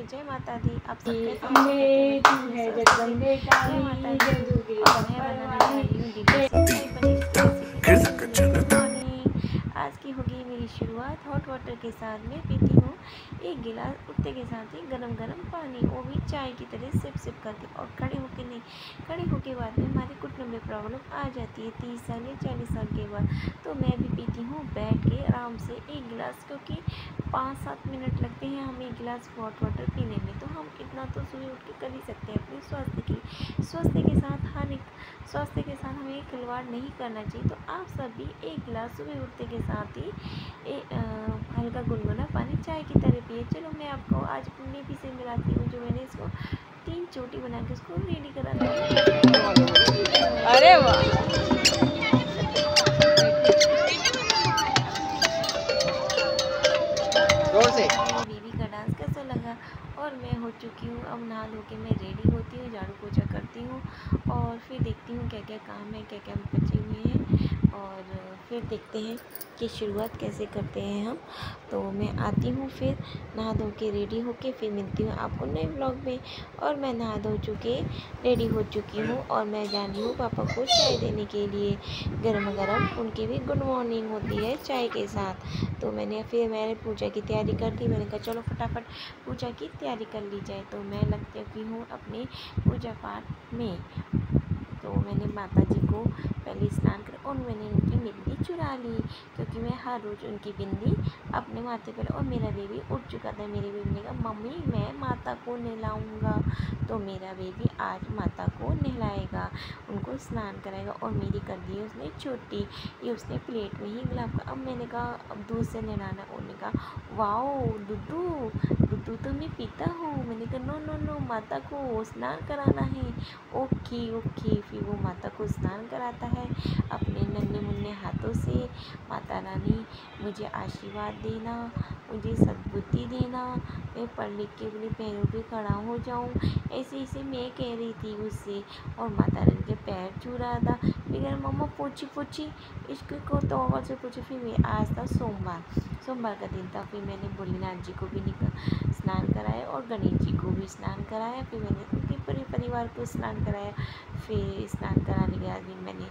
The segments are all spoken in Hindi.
जय माता दी। आप सब कैसे है जगदम्बे जय माता दी। और मैं बनाने जा रही हूँ दिल्ली से पनीर की रेसिपी। Good morning. आज की होगी मेरी शुरुआत हॉट वाटर के साथ। मैं पीती हूँ एक गिलास उठते के साथ ही गरम गरम पानी, वो भी चाय की तरह सिप सिप करके, और खड़े होके नहीं। खड़े होके बाद में हमारे घुटनों में प्रॉब्लम आ जाती है 30 साल या 40 साल के बाद। तो मैं भी पीती हूँ बैठ के आराम से एक गिलास, क्योंकि 5-7 मिनट लगते हैं हमें एक गिलास हॉट वाटर पीने में। तो हम इतना तो सुबह उठ के कर ही सकते हैं अपने स्वास्थ्य के लिए। स्वास्थ्य के साथ हमें खिलवाड़ नहीं करना चाहिए। तो आप सब भी एक गिलास सुबह उठते के साथ ही हल्का गुनगुना पानी चाय की तरह पिए। चलो मैं आपको आज अपने भी से मिलाती हूँ, जो मैंने इसको 3 चोटी बना के इसको रेडी करा था। अरे वाह, जोर से। बेबी का डांस कैसा लगा। और मैं हो चुकी हूँ, अब नहा धो के मैं रेडी होती हूँ, झाड़ू पोछा करती हूँ और फिर देखती हूँ क्या क्या काम है, क्या क्या बचे हुए हैं, और फिर देखते हैं कि शुरुआत कैसे करते हैं हम। तो मैं आती हूँ फिर नहा धो के रेडी होके, फिर मिलती हूँ आपको नए ब्लॉग में। और मैं नहा धो चुके रेडी हो चुकी हूँ और मैं जा रही हूँ पापा को चाय देने के लिए गरम गरम। उनकी भी गुड मॉर्निंग होती है चाय के साथ। तो मैंने पूजा की तैयारी कर दी। मैंने कहा चलो फटाफट पूजा की तैयारी कर ली जाए। तो मैं लग चुकी हूँ अपने पूजा पाठ में। तो मैंने माता जी को पहले स्नान कर, और मैंने उनकी बिंदी चुरा ली, क्योंकि मैं हर रोज़ उनकी बिंदी अपने माथे पर। और मेरा बेबी उठ चुका था। मेरे बेबी ने कहा मम्मी मैं माता को नहलाऊँगा। तो मेरा बेबी आज माता को नहलाएगा, उनको स्नान कराएगा। और मेरी कर दी उसने छोटी, ये उसने प्लेट में ही गुलाब का। अब मैंने कहा अब दूध से नहलाना। उन्होंने कहा वाओ दूधू तो मैं पीता हूँ। मैंने कहा नो नो नो, माता को स्नान कराना है। ओके। फिर वो माता को स्नान कराता है अपने नन्हे मुन्ने हाथों से। माता रानी मुझे आशीर्वाद देना, मुझे सद्बुद्धि देना, मैं पढ़ लिख के अपने पैरों पे खड़ा हो जाऊँ, ऐसे मैं कह रही थी उससे। और माता रानी के पैर छू रहा था। फिर मम्मा पोछी इसको तो और से पूछी। फिर मैं आज था सोमवार का दिन था। फिर मैंने भोलेनाथ जी को भी स्नान कराया और गणेश जी को भी स्नान कराया। फिर मैंने उनके पूरे परिवार को स्नान कराया। फिर स्नान कराने के बाद मैंने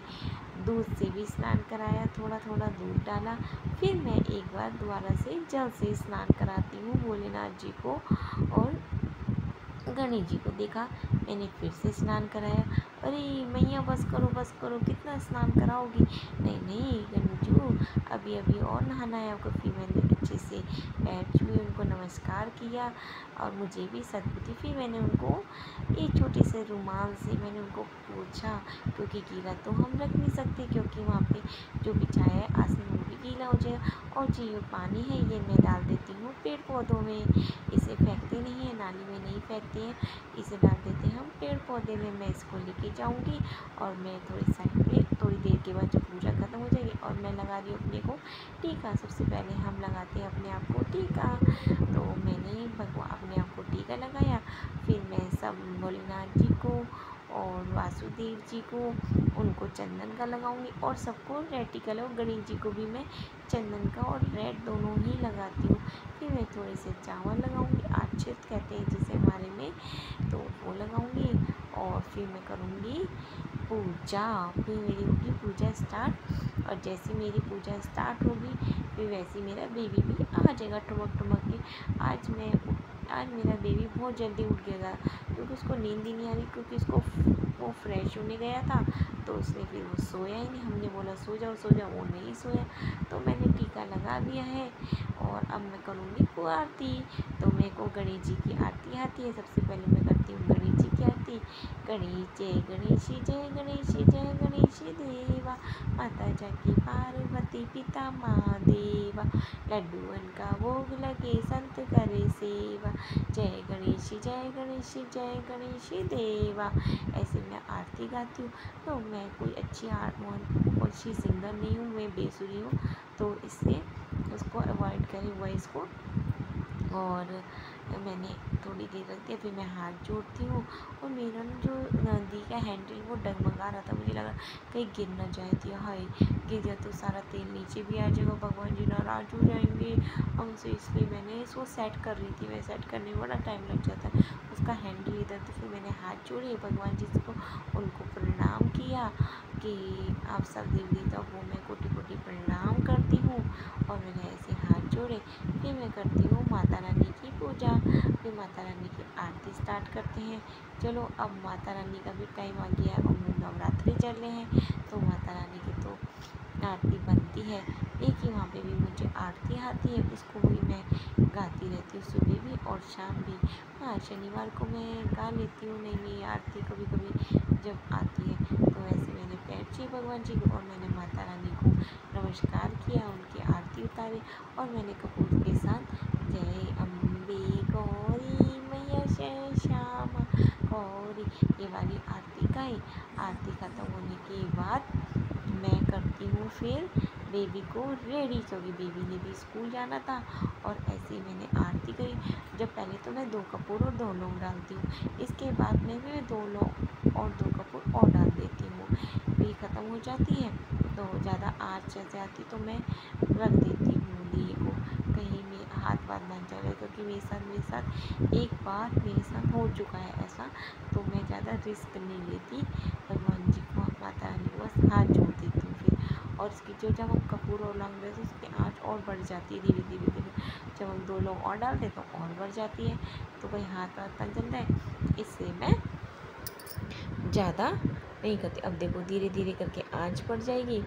दूध से भी स्नान कराया, थोड़ा थोड़ा दूध डाला। फिर मैं एक बार दोबारा से जल से स्नान कराती हूँ भोलेनाथ जी को। और गणेश जी को देखा मैंने फिर से स्नान कराया। अरे मैया बस करो, कितना स्नान कराओगी। नहीं गणेश जी अभी और नहाना है आपको। फिर मैंने अच्छे से पैर छुए, उनको नमस्कार किया और मुझे भी सद्बुद्धि। फिर मैंने उनको एक छोटे से रुमाल से मैंने उनको पोंछा, क्योंकि गीला तो हम रख नहीं सकते, क्योंकि वहाँ पे जो बिछाया है आसन वो भी गीला हो जाएगा। और जी ये पानी है ये मैं डाल देती हूँ पेड़ पौधों में, इसे फेंकते नहीं है, नाली में नहीं फेंकते हैं, इसे डाल देते हैं हम पेड़ पौधे में। मैं इसको लेके जाऊँगी और मैं थोड़ी साइड पे थोड़ी देर के बाद जब पूजा खत्म हो जाएगी। और मैं लगा रही हूँ अपने को टीका। सबसे पहले हम लगाते हैं अपने आप को टीका। तो मैंने अपने आप को टीका लगाया। फिर मैं सब भोलेनाथ जी को और वासुदेव जी को उनको चंदन का लगाऊंगी, और सबको रेड टीका लगाऊँ। गणेश जी को भी मैं चंदन का और रेड दोनों ही लगाती हूँ। फिर मैं थोड़े से चावल लगाऊंगी, आच्छित कहते हैं जिसे हमारे में, तो वो लगाऊंगी। और फिर मैं करूँगी पूजा। फिर मेरी होगी पूजा स्टार्ट। और जैसी मेरी पूजा स्टार्ट होगी फिर वैसे मेरा बेबी भी आ जाएगा ठुमक के। आज मेरा बेबी बहुत जल्दी उठ गया, क्योंकि उसको नींद ही नहीं आ रही, क्योंकि वो फ्रेश होने गया था। तो उसने फिर वो सोया ही नहीं। हमने बोला सो जाओ, वो नहीं सोया। तो मैंने टीका लगा दिया है और अब मैं करूँगी आरती। तो मेरे को गणेश जी की आरती आती है। सबसे पहले मैं करती हूँ गणेश जी की आरती। गणेश जय गणेश देवा, माता जाकी पार्वती पिता महादेवा, लड्डूअन का भोग लगे संत करे सेवा, जय गणेश देवा। ऐसे मैं आरती गाती हूँ। तो मैं कोई अच्छी सिंगर नहीं हूँ, मैं बेसुरी हूँ, तो इससे उसको अवॉइड करें वॉइस को। और मैंने थोड़ी देर रख दिया, फिर मैं हाथ जोड़ती हूँ और मेरा ना जो नदी का हैंडल वो डगमगा रहा था, मुझे लगा कहीं गिर ना जाए थी। हाय, गिर गया तो सारा तेल नीचे भी आ जाएगा, भगवान जी नाराज़ हो जाएंगे हमसे, इसलिए मैंने इसको सेट कर रही थी। मैं सेट करने में बड़ा टाइम लग जाता है, उसका हैंडल इधर, तो फिर मैंने हाथ जोड़े भगवान जी को, उनको प्रणाम किया कि आप सब देवी देवताओं को मैं कोटि कोटि प्रणाम करती हूँ। और मैंने ऐसे हाथ जोड़े, फिर मैं करती हूँ माता रानी की पूजा, फिर माता रानी की आरती स्टार्ट करते हैं। चलो अब माता रानी का भी टाइम आ गया है और नवरात्रि चल रहे हैं, तो माता रानी की तो आरती बनती है। एक ही वहाँ पे भी मुझे आरती आती है, उसको भी मैं गाती रहती हूँ, सुबह भी और शाम भी। हाँ, शनिवार को मैं गा लेती हूँ नई नई आरती कभी कभी जब आती है। तो वैसे मैंने पैर छुए भगवान जी को और मैंने माता रानी को नमस्कार किया, उनकी आरती उतारी और मैंने कपूर के साथ जय अम्बे गौरी मैया जय श्यामा गौरी ये वाली आरती गाई। आरती खत्म होने के बाद मैं करती हूँ फिर बेबी को रेडी, क्योंकि बेबी ने भी स्कूल जाना था। और ऐसे ही मैंने आरती करी। जब पहले तो मैं 2 कपूर और 2 लौंग डालती हूँ, इसके बाद में मैं 2 लौंग और 2 कपूर और डाल देती हूँ। ये ख़त्म हो जाती है तो ज़्यादा आँच जैसे आती तो मैं रख देती हूँ दिए को, कहीं में हाथ वाथ ना जले, क्योंकि मेरे साथ एक बार मेरे साथ हो चुका है ऐसा, तो मैं ज़्यादा रिस्क नहीं लेती। भगवान जी को माता रानी को बस हाथ जोड़ देती हूँ फिर। और इसकी जो जब हम कपूर और लौंग डालते हैं उसकी आँच और बढ़ जाती है धीरे धीरे धीरे, जब हम 2 लौंग और डालते तो और बढ़ जाती है, तो कहीं हाथ वाथ ना जल जाए, इससे मैं ज़्यादा नहीं करती। अब देखो धीरे धीरे करके आँच बढ़ जाएगी,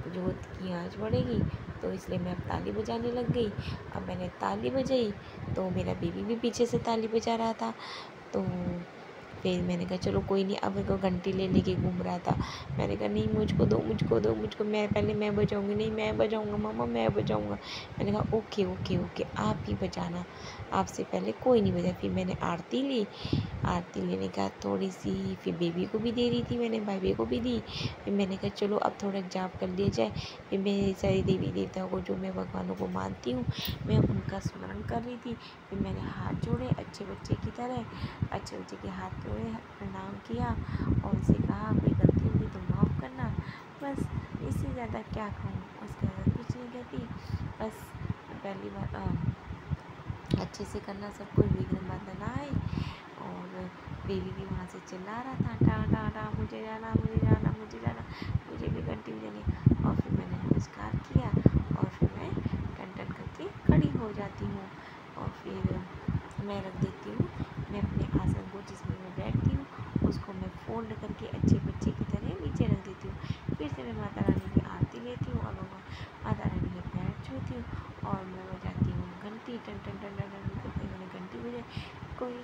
जोत की आँच बढ़ेगी, तो इसलिए मैं अब ताली बजाने लग गई। अब मैंने ताली बजाई तो मेरा बेबी भी पीछे से ताली बजा रहा था, तो फिर मैंने कहा चलो कोई नहीं। अब मेरे को घंटी ले लेके घूम रहा था, मैंने कहा नहीं मुझको दो मुझको दो मुझको, मैं पहले मैं बजाऊंगी, नहीं मैं बजाऊंगा मम्मा मैं बजाऊंगा। मैंने कहा ओके ओके ओके आप ही बजाना, आपसे पहले कोई नहीं बजा। फिर मैंने आरती ली, आरती लेने का थोड़ी सी फिर बेबी को भी दे रही थी, मैंने भाई को भी दी। फिर मैंने कहा चलो अब थोड़ा जाप कर लिया जाए। फिर मैं सारी देवी देवताओं को, जो मैं भगवानों को मानती हूँ, मैं उनका स्मरण कर रही थी। फिर मैंने हाथ जोड़े अच्छे बच्चे की तरह, अच्छे बच्चे के हाथ जोड़े, प्रणाम किया और उनसे कहा कोई गलती होगी तो माफ़ करना। बस इससे ज़्यादा क्या कहूँ, उसके बाद कुछ नहीं कहती। बस पहली बार अच्छे से करना, सब कुछ विघ्न बाधा ना आए। और बेबी भी वहाँ से चिल्ला रहा था टा टा टा मुझे जाना मुझे जाना मुझे जाना, मुझे भी घंटी बजानी। और फिर मैंने नमस्कार किया और फिर मैं टन टन करके खड़ी हो जाती हूँ और फिर मैं रख देती हूँ, मैं अपने आसन को जिसमें मैं बैठती हूँ उसको मैं फोल्ड करके अच्छे बच्चे की तरह नीचे रख देती हूँ। फिर से मैं माता रानी की आरती लेती हूँ और माता रानी के पैर छूती हूँ और मैं बजाती हूँ घंटी, टन टन टन टन टन करके मैंने घंटी बजाई। कोई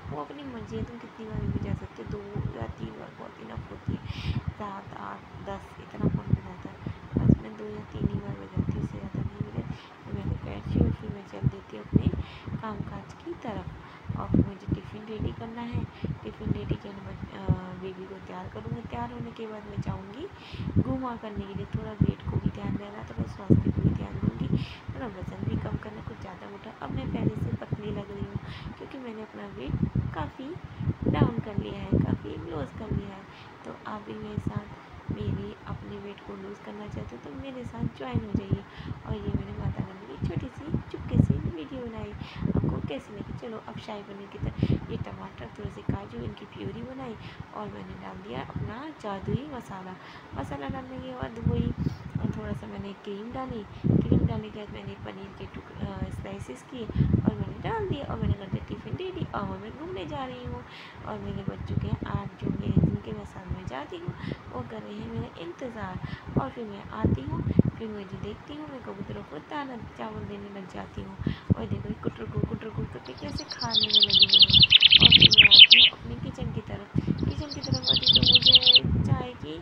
वो अपनी मर्जी है, तुम कितनी बार भी बजा सकते हो, 2 या 3 बार बहुत इनफ होती है, 7 8 10 इतना कौन बजाता है। बस मैं 2 या 3 ही बार बजाती हूँ, इससे ज़्यादा नहीं बजाती। फिर मैंने पैर छुए, फिर मैं चल देती हूँ अपने काम काज की तरफ। और फिर मुझे टिफ़िन रेडी करना है, टिफ़िन रेडी करने बेबी को तैयार करूँगी। तैयार होने के बाद मैं जाऊँगी घूमा करने के लिए, थोड़ा वेट को भी ध्यान देना, थोड़ा स्वास्थ्य को भी ध्यान दूँगी, थोड़ा वज़न भी कम करना, कुछ ज़्यादा मोटा। अब मैं पहले से पतली लग रही हूँ क्योंकि मैंने अपना वेट काफ़ी डाउन कर लिया है, काफ़ी लूज़ कर लिया है। तो आप भी मेरे साथ मेरी अपने वेट को लूज़ करना चाहते हो तो मेरे साथ ज्वाइन हो जाइए। और ये मैंने माता रानी की छोटी सी चुपके से वीडियो बनाई, आपको कैसी लगी? चलो अब शाही पनीर की तरह ये टमाटर थोड़े से काजू इनकी प्यूरी बनाई और मैंने डाल दिया अपना जादुई मसाला। मसाला डालने के बाद वही थोड़ा सा मैंने क्रीम डाली, क्रीम डालने के बाद मैंने पनीर के स्लाइसेस किए और मैंने डाल दिया और मैंने कर दिया टिफ़िन रेडी। और मैं घूमने जा रही हूँ और मेरे बच चुके हैं 8 जो मेरे जिनके मैं साथ में जाती हूँ वो कर रहे हैं मेरा इंतज़ार। और फिर मैं आती हूँ, फिर मुझे देखती हूँ, मैं कबूतरों को दाना चावल देने लग जाती हूँ और देखो कुटर को करके कैसे खाने में लगे हुए हैं। और फिर मैं आती हूँ अपने किचन की तरफ आती तो मुझे चाय की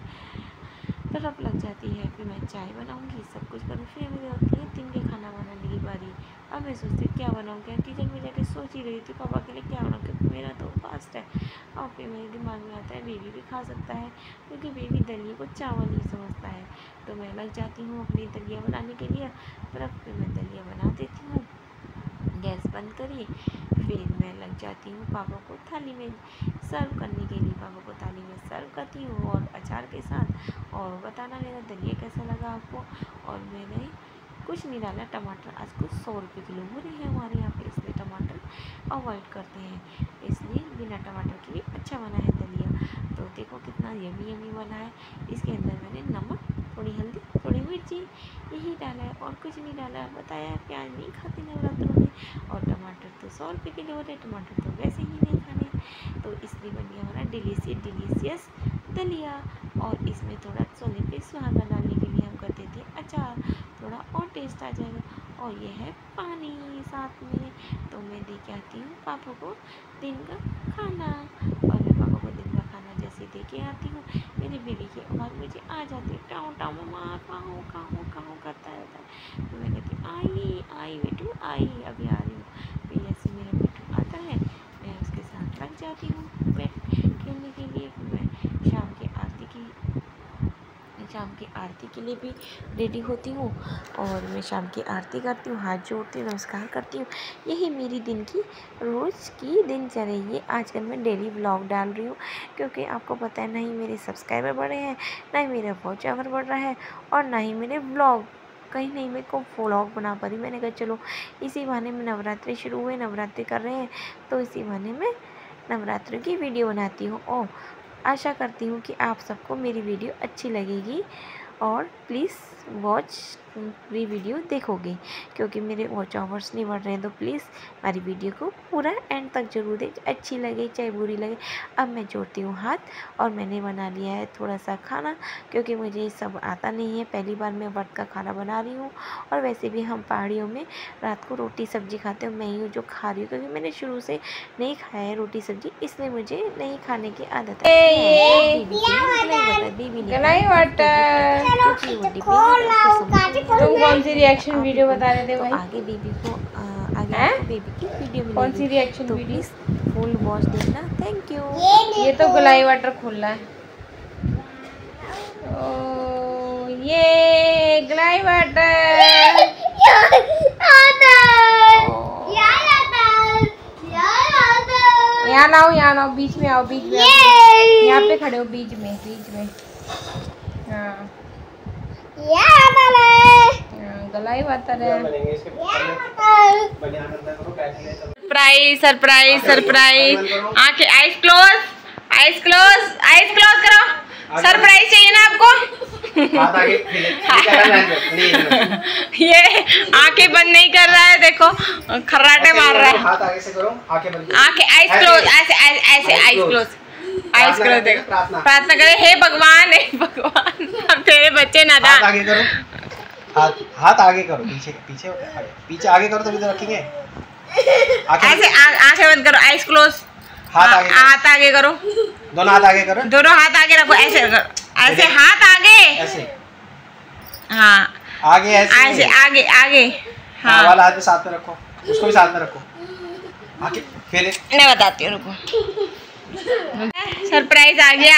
तरफ लग जाती है। फिर मैं चाय बनाऊंगी, सब कुछ करूँ, फिर मेरी होती है दिन के खाना बनाने की बारी। अब मैं सोचती हूँ क्या बनाऊँ, क्या किचन में जाके सोच ही रही थी पापा के लिए क्या बनाऊँ, क्योंकि मेरा तो फास्ट है। और फिर मेरे दिमाग में आता है बेबी भी खा सकता है, क्योंकि बेबी दलिया को चावल ही समझता है। तो मैं लग जाती हूँ अपनी दलिया बनाने के लिए तरफ, फिर मैं दलिया बना देती हूँ। गैस बंद करी। फिर मैं लग जाती हूँ पापा को थाली में सर्व करने के लिए। पापा को थाली में सर्व करती हूँ और अचार के साथ। और बताना मेरा दलिया कैसा लगा आपको। और मैंने कुछ नहीं डाला, टमाटर आज कुछ 100 रुपये किलो हो रही है हमारे यहाँ पे, इसलिए टमाटर अवॉइड करते हैं, इसलिए बिना टमाटर के भी अच्छा बना है दलिया। तो देखो कितना यमी यमी बना है। इसके अंदर मैंने नमक, थोड़ी हल्दी, थोड़ी मिर्ची यही डाला है और कुछ नहीं डाला। बताया प्याज नहीं खाते नवरात्रों में, और टमाटर तो 100 रुपये किलो हो रहे, टमाटर तो वैसे ही नहीं खाने, तो इसलिए बन गया हमारा डिलीशियस दलिया। और इसमें थोड़ा छोले पे सुहागा डालने के लिए हम करते थे अचार, थोड़ा और टेस्ट आ जाएगा। और ये है पानी साथ में। तो मैं दे के आती हूँ पापा को दिन का खाना। और मैं पापा को दिन का खाना जैसे दे के आती हूँ, मेरे बेबी की आवाज़ मुझे आ जाती है, टाँव टाँव मम्मा काहू काहू काहू करता रहता है। तो मैं कहती हूँ आई बेटू आई, अभी आ रही हूँ। फिर जैसे मेरा बेटू आता है मैं उसके साथ लग जाती हूँ बैठ खेलने के लिए। फिर मैं शाम की आरती के लिए भी रेडी होती हूँ और मैं शाम की आरती करती हूँ, हाथ जोड़ती हूँ, नमस्कार करती हूँ। यही मेरी दिन की रोज़ की दिनचर्या। ये आजकल मैं डेली व्लॉग डाल रही हूँ क्योंकि आपको पता है ना ही मेरे सब्सक्राइबर बढ़े हैं, ना ही मेरा वॉच आवर बढ़ रहा है, और ना ही मेरे व्लॉग कहीं नहीं मेरे को व्लॉग बना पा रही। मैंने कहा चलो इसी बहाने में नवरात्रि शुरू हुए, नवरात्रि कर रहे हैं तो इसी बहाने में नवरात्रि की वीडियो बनाती हूँ। और आशा करती हूँ कि आप सबको मेरी वीडियो अच्छी लगेगी और प्लीज़ वॉच मेरी वीडियो देखोगे, क्योंकि मेरे वॉच आवर्स नहीं बढ़ रहे हैं। तो प्लीज़ हमारी वीडियो को पूरा एंड तक जरूर दें, अच्छी लगे चाहे बुरी लगे। अब मैं जोड़ती हूँ हाथ और मैंने बना लिया है थोड़ा सा खाना, क्योंकि मुझे सब आता नहीं है, पहली बार मैं व्रत का खाना बना रही हूँ। और वैसे भी हम पहाड़ियों में रात को रोटी सब्जी खाते हैं, मैं ही हूँ जो खा रही हूँ, क्योंकि मैंने शुरू से नहीं खाया है रोटी सब्जी, इसलिए मुझे नहीं खाने की आदत है। तुम कौन सी रिएक्शन वीडियो बता रहे थे भाई? आगे बेबी को आगे बेबी की वीडियो मिलेगी। कौन सी रिएक्शन तो वीडियो? प्लीज फुल वॉच देखना। Thank you. ये तो गुलाई वाटर खुला है। ओ ये गुलाई वाटर यहाँ लाओ बीच में आओ, बीच में यहाँ पे खड़े हो, बीच में हाँ गलाई वाटर है। सरप्राइज आंखें, आइज क्लोज करो। सरप्राइज चाहिए ना आपको? ये आंखें बंद नहीं कर रहा है, देखो खर्राटे मार रहा है। हाथ आगे से करो, आंखें आइज क्लोज, ऐसे आइज क्लोज देखो, प्रार्थना करे, हे भगवान अब तेरे बच्चे नादान। हाथ आगे करो, हाथ आगे करो, पीछे आगे करो तभी तो रखेंगे। ऐसे आंखें बंद करो, आइज क्लोज, हाथ आगे करो, दोनों हाथ आगे करो, दोनों हाथ आगे रखो, ऐसे ऐसे हाथ आगे, ऐसे हाँ आगे, ऐसे आगे हाँ वाला हाथ भी साथ में रखो, उसको भी साथ में रखो। आगे फिर मैं बताती हूँ, रुको। सरप्राइज आ गया।